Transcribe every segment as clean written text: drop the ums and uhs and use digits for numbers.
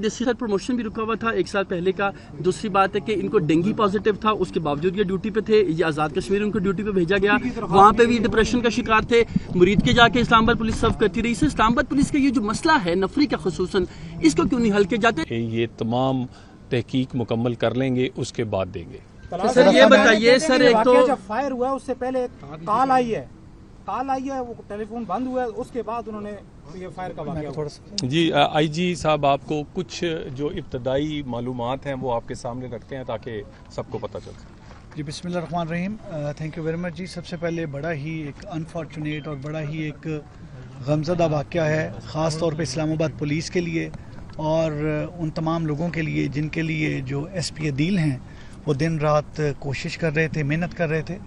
देसी sir promotion भी रुका हुआ था 1 साल पहले का। दूसरी बात है कि इनको डेंगू पॉजिटिव था, उसके बावजूद ये ड्यूटी पे थे। ये आज़ाद कश्मीर उनको ड्यूटी पे भेजा गया, वहाँ पे भी डिप्रेशन का शिकार थे। मुरीद के जाके इस्लामाबाद पुलिस सर्व करती रही। इससे इस्लामाबाद पुलिस का ये जो मसला है नफरी का खुसूसन, इसको क्यों नहीं हल किया जाता? ये तमाम तहकीक मुकम्मल कर लेंगे, उसके बाद देंगे। सर ये बताइए सर, एक तो जब फायर हुआ उससे पहले कॉल आई है, वो टेलीफोन बंद हुआ है, उसके बाद उन्होंने ये फायर का वाक़या हुआ। जी आईजी साहब आपको कुछ जो इब्तदाई मालूमात हैं वो आपके सामने रखते हैं ताकि सबको पता चल सके। जी बिस्मिल्लाहिर्रहमानिर्रहीम, थैंक यू वेरी मच जी। सबसे पहले बड़ा ही एक अनफॉर्चुनेट और बड़ा ही एक गमज़दा वाक़या है, ख़ास तौर पे इस्लामाबाद पुलिस के लिए और उन तमाम लोगों के लिए जिनके लिए जो एसपी अदील हैं वो दिन रात कोशिश कर रहे थे, मेहनत कर रहे थे।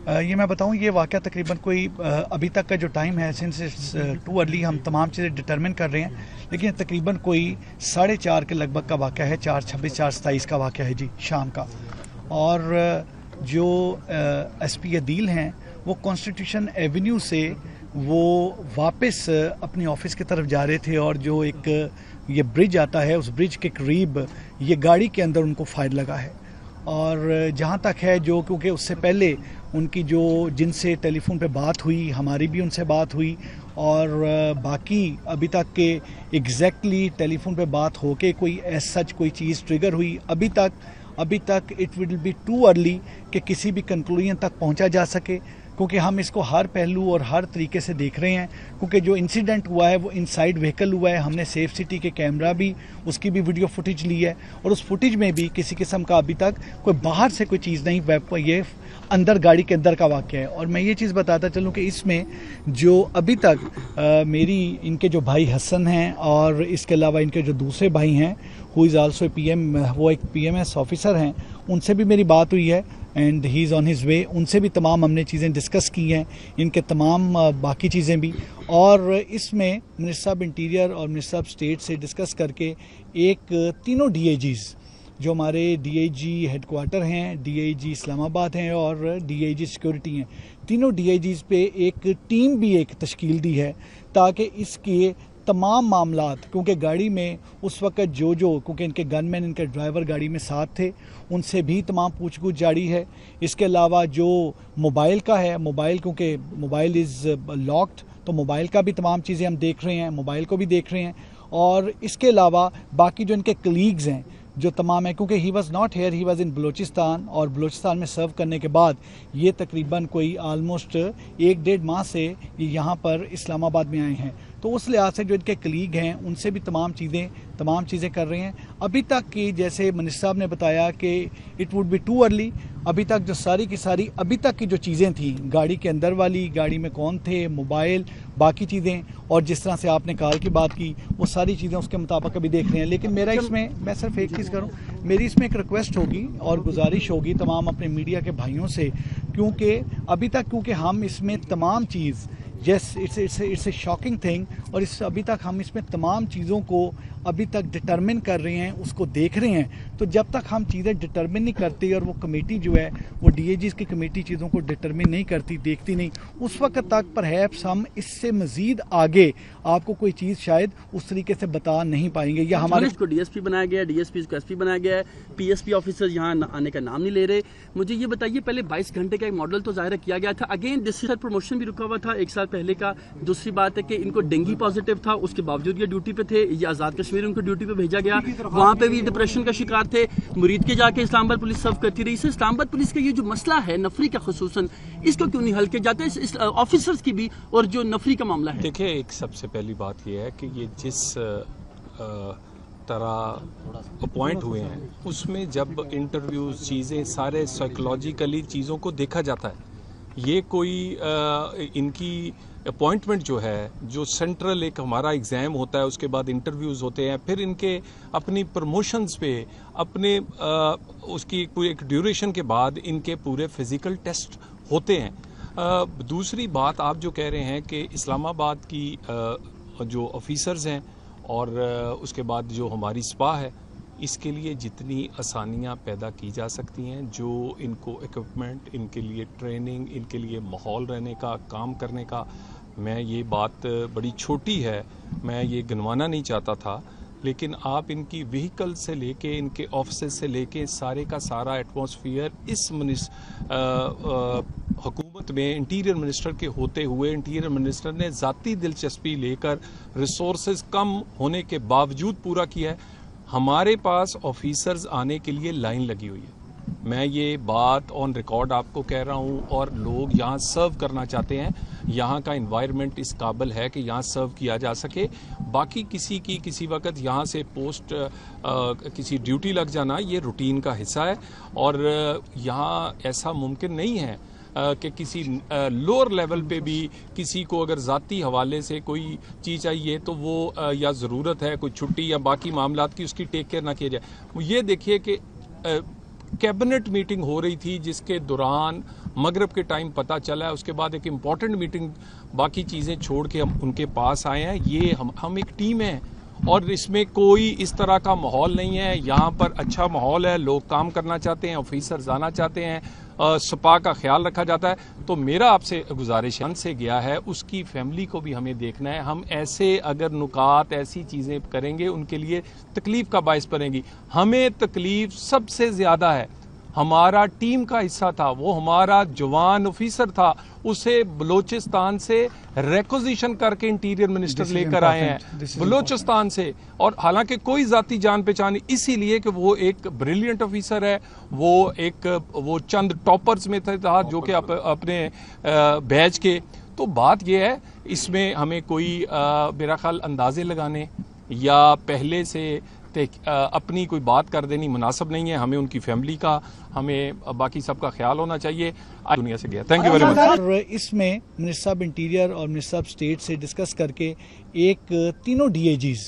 ये मैं बताऊं, ये वाक़या तकरीबन कोई अभी तक का जो टाइम है, सिंस इट्स टू अर्ली, हम तमाम चीज़ें डिटरमिन कर रहे हैं, लेकिन तकरीबन कोई 4:30 के लगभग का वाक़या है, 4:26 4:27 का वाक़या है जी, शाम का। और जो एसपी अदील हैं वो कॉन्स्टिट्यूशन एवेन्यू से वो वापस अपनी ऑफिस की तरफ जा रहे थे और जो एक ये ब्रिज आता है, उस ब्रिज के करीब ये गाड़ी के अंदर उनको फायर लगा है। और जहाँ तक है जो, क्योंकि उससे पहले उनकी जो जिनसे टेलीफोन पे बात हुई, हमारी भी उनसे बात हुई और बाकी अभी तक के एग्जैक्टली टेलीफोन पे बात होके कोई एज सच कोई चीज़ ट्रिगर हुई अभी तक it will be too early कि किसी भी कंक्लूजन तक पहुंचा जा सके, क्योंकि हम इसको हर पहलू और हर तरीके से देख रहे हैं। क्योंकि जो इंसिडेंट हुआ है वो इनसाइड व्हीकल हुआ है, हमने सेफ सिटी के कैमरा भी उसकी भी वीडियो फुटेज ली है और उस फुटेज में भी किसी किस्म का अभी तक कोई बाहर से कोई चीज़ नहीं, ये अंदर गाड़ी के अंदर का वाक़या है। और मैं ये चीज़ बताता चलूँ कि इसमें जो अभी तक मेरी इनके जो भाई हसन हैं और इसके अलावा इनके जो दूसरे भाई हैं हु इज़ आल्सो PM, वो एक PMS ऑफिसर हैं, उनसे भी मेरी बात हुई है and he is on his way. उनसे भी तमाम हमने चीज़ें डिस्कस की हैं, इनके तमाम बाकी चीज़ें भी। और इसमें मिनिस्टर साहब इंटीरियर और मिनिस्टर साहब स्टेट से डिस्कस करके एक तीनों DIGs जो हमारे DIG हेडक्वार्टर हैं, DIG इस्लामाबाद हैं और DIG सिक्योरिटी हैं, तीनों DIGs पे एक टीम भी एक तश्कील दी है ताकि इसके तमाम मामलात, क्योंकि गाड़ी में उस वक्त जो क्योंकि इनके गनमैन, इनके ड्राइवर गाड़ी में साथ थे, उनसे भी तमाम पूछगछ जारी है। इसके अलावा जो मोबाइल का है, मोबाइल क्योंकि मोबाइल इज़ लॉक्ड, तो मोबाइल का भी तमाम चीज़ें हम देख रहे हैं, मोबाइल को भी देख रहे हैं। और इसके अलावा बाकी जो इनके कलीग्स हैं जो तमाम है, क्योंकि he was not here, he was इन बलूचिस्तान, और बलूचिस्तान में सर्व करने के बाद ये तकरीबन कोई आलमोस्ट 1-1.5 माह से ये यहाँ पर इस्लामाबाद में आए हैं। तो उस लिहाज से जो इनके कलीग हैं उनसे भी तमाम चीज़ें कर रहे हैं। अभी तक की जैसे मिनिस्टर साहब ने बताया कि it would be too early, अभी तक जो सारी की सारी अभी तक की जो चीज़ें थी गाड़ी के अंदर वाली, गाड़ी में कौन थे, मोबाइल, बाकी चीज़ें, और जिस तरह से आपने कॉल की बात की, वो सारी चीज़ें उसके मुताबिक अभी देख रहे हैं। लेकिन मेरा इसमें, मैं सिर्फ एक चीज़ करूँ, मेरी इसमें एक रिक्वेस्ट होगी और गुजारिश होगी तमाम अपने मीडिया के भाइयों से, क्योंकि अभी तक क्योंकि हम इसमें तमाम चीज़ इट्स ए शॉकिंग थिंग, और अभी तक हम इसमें तमाम चीज़ों को अभी तक डिटरमिन कर रहे हैं, उसको देख रहे हैं। तो जब तक हम चीज़ें डिटरमिन नहीं करते और वो कमेटी जो है वो DIGs की कमेटी चीज़ों को डिटरमिन नहीं करती, देखती नहीं, उस वक्त तक परहैप्स हम इससे मज़ीद आगे आपको कोई चीज़ शायद उस तरीके से बता नहीं पाएंगे। या हमारे को DSP बनाया गया है, DSP को SP बनाया गया है, PSP ऑफिसर यहाँ आने का नाम नहीं ले रहे। मुझे ये बताइए, पहले 22 घंटे का एक मॉडल तो ज़ाहिर किया गया था, अगेन देसी सर प्रमोशन भी रुका हुआ था 1 साल पहले का। दूसरी बात है कि इनको डेंगू पॉजिटिव था, उसके बावजूद ये ड्यूटी पे थे। ये आज़ाद कश्मीर उनको ड्यूटी पे भेजा गया, वहाँ पे भी डिप्रेशन का शिकार थे। मुरीद के जाके इस्लामाबाद पुलिस सर्व करती रही। इस्लामाबाद पुलिस का ये जो मसला है नफरी का खुसूसन, इसको क्यों नहीं हल किया जाता, इस ऑफिसर्स की भी और जो नफरी का मामला है? देखिए, एक सबसे पहली बात यह है कि ये जिस तरह अपॉइंट हुए हैं उसमें जब इंटरव्यूज, चीज़ें, सारे साइकोलॉजिकली चीज़ों को देखा जाता है। ये कोई इनकी अपॉइंटमेंट जो है, जो सेंट्रल एक हमारा एग्ज़ाम होता है, उसके बाद इंटरव्यूज़ होते हैं, फिर इनके अपनी प्रमोशंस पे अपने उसकी कोई एक ड्यूरेशन के बाद इनके पूरे फिज़िकल टेस्ट होते हैं। दूसरी बात आप जो कह रहे हैं कि इस्लामाबाद की जो ऑफिसर्स हैं और उसके बाद जो हमारी स्पा है, इसके लिए जितनी आसानियां पैदा की जा सकती हैं, जो इनको इक्विपमेंट, इनके लिए ट्रेनिंग, इनके लिए माहौल रहने का, काम करने का, मैं ये बात बड़ी छोटी है, मैं ये गिनवाना नहीं चाहता था, لیکن آپ ان کی وہیکل سے لے کے ان کے آفسز سے لے کے سارے کا سارا ایٹماسفیئر اس حکومت میں انٹیریئر منسٹر کے ہوتے ہوئے انٹیریئر منسٹر نے ذاتی دلچسپی لے کر ریسورسز کم ہونے کے باوجود پورا کیا ہے. ہمارے پاس آفیسرز آنے کے لیے لائن لگی ہوئی ہے. میں یہ بات آن ریکارڈ آپ کو کہہ رہا ہوں, اور لوگ یہاں سرو کرنا چاہتے ہیں. یہاں کا انوائرمنٹ اس قابل ہے کہ یہاں سرو کیا جا سکے. باقی کسی کی کسی وقت یہاں سے پوسٹ کسی ڈیوٹی لگ جانا یہ روٹین کا حصہ ہے, اور یہاں ایسا ممکن نہیں ہے کہ کسی لوور لیول پہ بھی کسی کو اگر ذاتی حوالے سے کوئی چیز چاہیے تو وہ یا ضرورت ہے کوئی چھٹی یا باقی معاملات کی اس کی ٹیک کیئر نہ کیا جائے. یہ دیکھیے کہ کیبنٹ میٹنگ ہو رہی تھی جس کے دوران مغرب کے ٹائم پتہ چلا ہے, اس کے بعد ایک امپورٹنٹ میٹنگ باقی چیزیں چھوڑ کے ہم ان کے پاس آئے ہیں. یہ ہم ایک ٹیم ہیں اور اس میں کوئی اس طرح کا ماحول نہیں ہے. یہاں پر اچھا ماحول ہے, لوگ کام کرنا چاہتے ہیں, آفیسرز آنا چاہتے ہیں, سپا کا خیال رکھا جاتا ہے. تو میرا آپ سے گزارش سے گیا ہے اس کی فیملی کو بھی ہمیں دیکھنا ہے. ہم ایسے اگر نکات ایسی چیزیں کریں گے ان کے لیے تکلیف کا باعث بنے گی. ہمیں تکلیف سب سے زیادہ ہے, ہمارا ٹیم کا حصہ تھا, وہ ہمارا جوان آفیسر تھا, اسے بلوچستان سے ریکوزیشن کر کے انٹیریئر منسٹر لے کر آئے ہیں بلوچستان سے, اور حالانکہ کوئی ذاتی جان پہچان نہیں, اسی لیے کہ وہ ایک بریلینٹ آفیسر ہے, وہ چند ٹاپرز میں تھا جو کہ اپنے بیچ کے. تو بات یہ ہے اس میں ہمیں کوئی میرا خیال اندازے لگانے یا پہلے سے اپنی کوئی بات کر دینی مناسب نہیں ہے. ہمیں ان کی فیملی کا, ہمیں باقی سب کا خیال ہونا چاہیے. دنیا سے گیا. Thank you very much. اور اس میں منسٹر صاحب انٹیریئر اور منسٹر صاحب اسٹیٹ سے ڈسکس کر کے ایک تینوں ڈی آئی جیز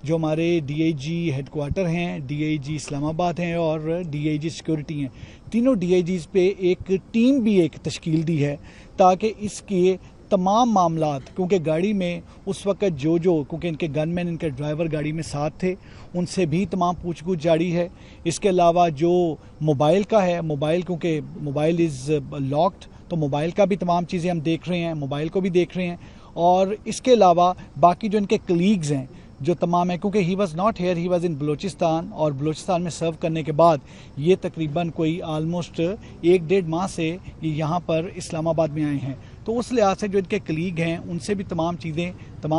جو ہمارے D I G headquarter ہیں, D I G Islamabad ہیں اور ڈی آئی جی سیکورٹی ہیں, تینوں ڈی آئی جیز پہ ایک ٹیم بھی ایک تشکیل دی ہے تاکہ اس کے تمام معاملات, کیونکہ گاڑی میں اس وقت کیونکہ ان کے گن مین ان کے ڈرائیور گاڑی میں ساتھ تھے, ان سے بھی تمام پوچھ گچھ جاری ہے. اس کے علاوہ جو موبائل کا ہے, موبائل کیونکہ موبائل از لاکڈ تو موبائل کا بھی تمام چیزیں ہم دیکھ رہے ہیں, موبائل کو بھی دیکھ رہے ہیں. اور اس کے علاوہ باقی جو ان کے کلیگز ہیں جو تمام ہیں, کیونکہ he was not here, he was in Balochistan, اور بلوچستان میں سرو کرنے کے بعد یہ تقریباً کوئی آلموسٹ 1-1.5 ماہ سے یہ یہاں پر اسلام آباد میں آئے ہیں. تو اس لحاظ سے جو ان کے کلیگ ہیں ان سے بھی تمام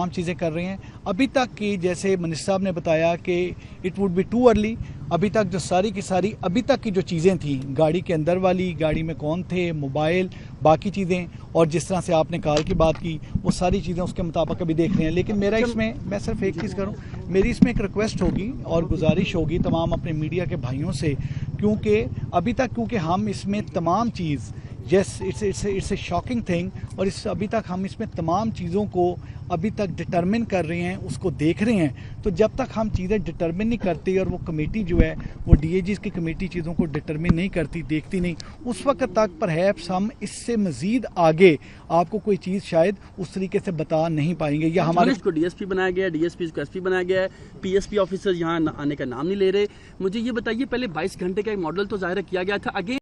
چیزیں کر رہے ہیں. ابھی تک کی جیسے منسٹر صاحب نے بتایا کہ it would be too early, ابھی تک جو ساری کی ساری ابھی تک کی جو چیزیں تھیں گاڑی کے اندر والی, گاڑی میں کون تھے, موبائل, باقی چیزیں, اور جس طرح سے آپ نے کال کی بات کی وہ ساری چیزیں اس کے مطابق ابھی دیکھ رہے ہیں. لیکن میرا اس میں میں صرف ایک چیز کروں, میری اس میں ایک ریکویسٹ ہوگی اور گزارش ہوگی تمام اپنے میڈیا کے بھائیوں سے, کیونکہ ابھی تک ہم اس میں تمام چیز yes it's a shocking thing, اور ابھی تک ہم اس میں تمام چیزوں کو ابھی تک ڈٹرمن کر رہے ہیں, اس کو دیکھ رہے ہیں. تو جب تک ہم چیزیں ڈٹرمن نہیں کرتے اور وہ کمیٹی جو ہے وہ ڈی اے جیز کی کمیٹی چیزوں کو ڈٹرمن نہیں کرتی, دیکھتی نہیں, اس وقت تک پرہیپس ہم اس سے مزید آگے آپ کو کوئی چیز شاید اس طریقے سے بتا نہیں پائیں گے. یا ہمارے کو ڈی ایس پی بنایا گیا ہے, ڈی ایس پی کو ایس پی بنایا گیا ہے, پی ایس پی آفیسر یہاں آنے کا نام نہیں لے رہے. مجھے یہ بتائیے پہلے 22 گھنٹے کا ایک ماڈل تو ظاہر کیا گیا تھا, اگین